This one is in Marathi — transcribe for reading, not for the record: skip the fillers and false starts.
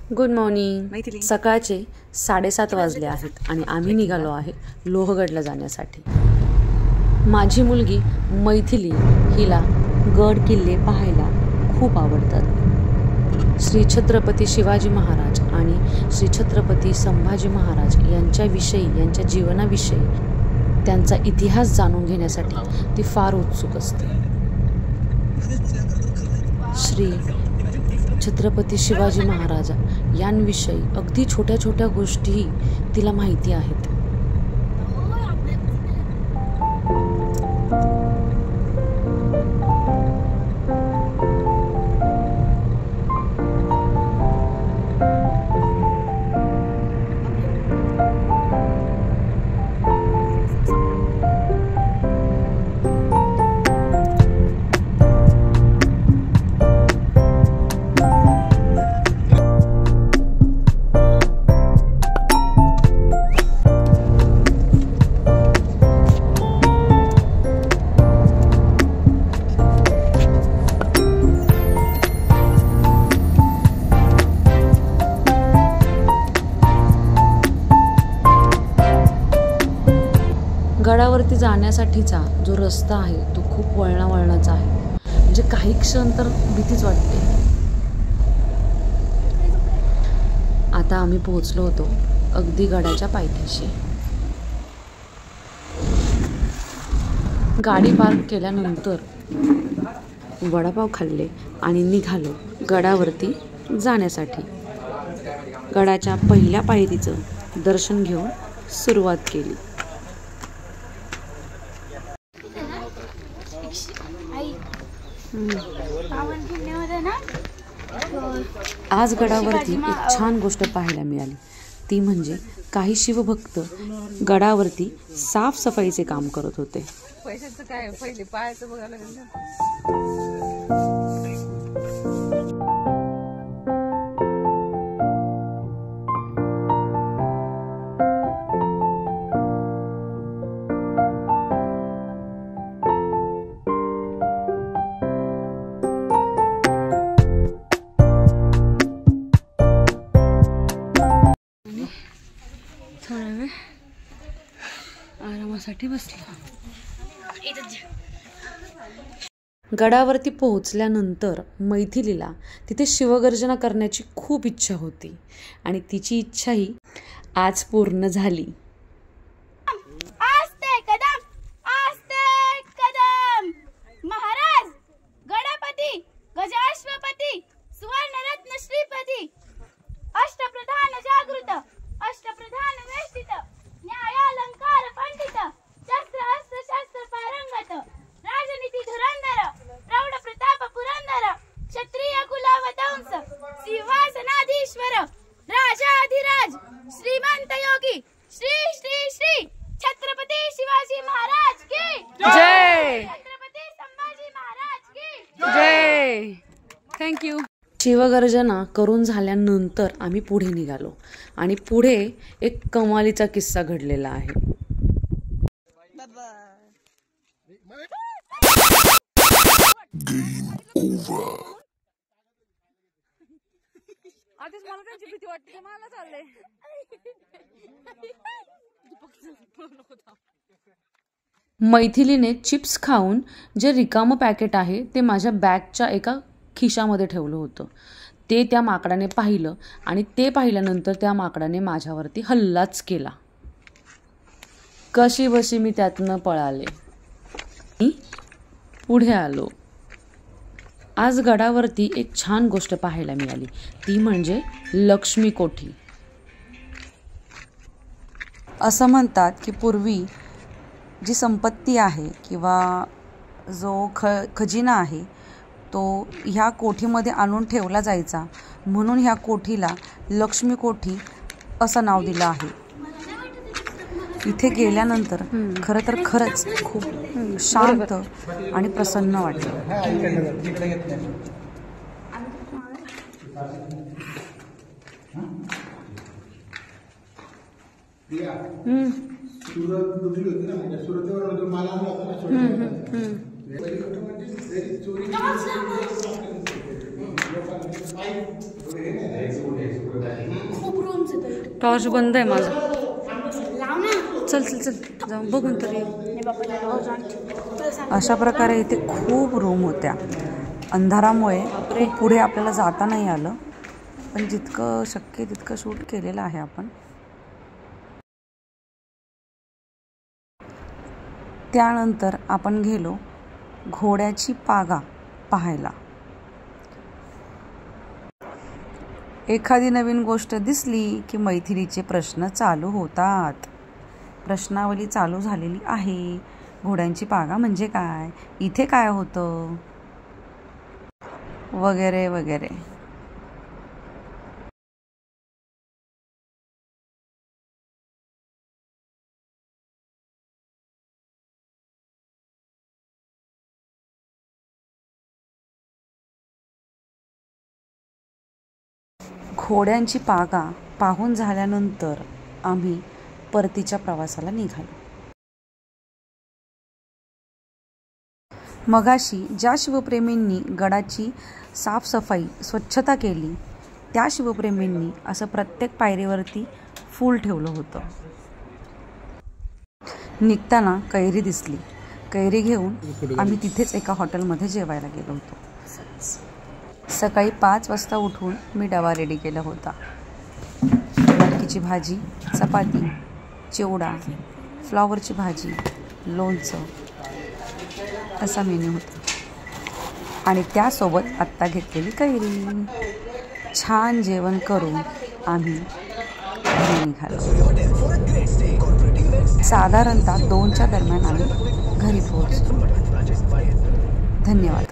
Good morning. सकाळचे 7:30 वाजले आहेत आणि आम्ही निघालो आहे लोहगडला जाण्यासाठी। माझी मुलगी मैथिली हिला गड किल्ले पाहायला खूप आवडतात। श्री छत्रपती शिवाजी महाराज आणि श्री छत्रपती संभाजी महाराज यांच्याविषयी, यांच्या जीवनाविषयी, त्यांचा इतिहास जाणून घेण्यासाठी ती फार उत्सुक असते। श्री छत्रपती शिवाजी महाराज यांविषयी अगदी छोट्या छोट्या गोष्टी तिला माहिती आहेत। गडावरती जाण्यासाठीचा जो रस्ता आहे तो खूप वळणावळणाचा आहे, म्हणजे काही क्षण तर भीतीच वाटते। आता आम्ही पोहोचलो होतो अगदी गडाच्या पायथ्याशी। गाडी पार्क केल्यानंतर वडापाव खाल्ले आणि निघालो गडावरती जाण्यासाठी। गडाच्या पहिल्या पायरीचं दर्शन घेऊन सुरुवात केली। आज गडावरती एक छान गोष्ट पाहायला मिळाली, ती म्हणजे काही शिवभक्त गडावरती साफसफाईचे काम करत होते। पैशाचं काय, पहिले पायाचं बघायला लागेल। थोडा वेळ आरामासाठी बसलो। गडावरती पोहोचल्यानंतर मैथिलीला तिथे शिवगर्जना करण्याची खूप इच्छा होती आणि तिची इच्छाही आज पूर्ण झाली। आस्ते कदम, आस्ते कदम। महाराज गणपती, गजाश्वपती, सुवर्णरत्न श्रीपती, अष्टप्रधान जागृत, अष्टप्रधान वेष्टित, न्यायालंकार पंडित, शस्त्र अस्त्र शस्त्र पारंगत, राजनीती धुरंधर, प्रौढ प्रताप पुरंदर, क्षत्रिय कुलावतंस, सिंहासनाधीश्वर, राजाधिराज, श्रीमंत योगी, श्री श्री श्री छत्रपती शिवाजी महाराज की जय, छत्रपती संभाजी महाराज की जय। थँक्यू। शिवगर्जना करून झाल्यानंतर आम्ही पुढे निघालो आणि पुढे एक कमालीचा किस्सा घडलेला आहे। आधीच मला त्यांची भीती वाटते, मला चाललंय। मैथिलीने चिप्स खाऊन जे रिकामं पॅकेट आहे ते माझ्या बॅगच्या एका खिशामध्ये ठेवलं होतं। ते त्या माकडाने पाहिलं आणि ते पाहिल्यानंतर त्या माकडाने माझ्यावरती हल्लाच केला। कशी बशी मी त्यातनं पळाले, पुढे आलो। आज गडावरती एक छान गोष्ट पाहायला मिळाली, ती म्हणजे लक्ष्मी कोठी। असं म्हणतात की पूर्वी जी संपत्ती आहे किंवा जो खजिना आहे तो ह्या कोठीमध्ये आणून ठेवला जायचा, म्हणून ह्या कोठीला लक्ष्मी कोठी असं नाव दिलं आहे। इथे गेल्यानंतर खरं तर खरंच खूप शांत आणि प्रसन्न वाटलं। टॉर्च बंद आहे माझा. चल चल चल जाऊन बघून तरी येऊ. अशा प्रकारे इथे खूप रूम होत्या. अंधारामुळे खूप पुढे आपल्याला जाता नाही आलं, पण जितकं शक्य तितकं शूट केलेलं आहे आपण. त्यानंतर आपण गेलो घोड्याची पागा पाहायला. एखादी नवीन गोष्ट दिसली की मैथिलीचे प्रश्न चालू होतात. प्रश्नावली चालू झालेली आहे. घोड्यांची पागा म्हणजे काय, इथे काय होतं, वगैरे वगैरे. घोड्यांची पागा पाहून झाल्यानंतर आम्ही परतीच्या प्रवासाला निघालो. मगाशी ज्या शिवप्रेमींनी गडाची साफसफाई स्वच्छता केली त्या शिवप्रेमींनी असं प्रत्येक पायरीवरती फूल ठेवलं होतं. निघताना कैरी दिसली. कैरी घेऊन आम्ही तिथेच एका हॉटेलमध्ये जेवायला गेलो होतो. सकाळी 5 वाजता उठून मी डबा रेडी केला होता. मटकीची भाजी, चपाती, चिवडा, फ्लॉवरची भाजी, लोणचं असा मेन्यू होता. आणि त्यासोबत आत्ता घेतलेली कैरी. छान जेवण करून आम्ही घरी निघालो. साधारणतः 2च्या दरम्यान आम्ही घरी पोहोचलो. धन्यवाद.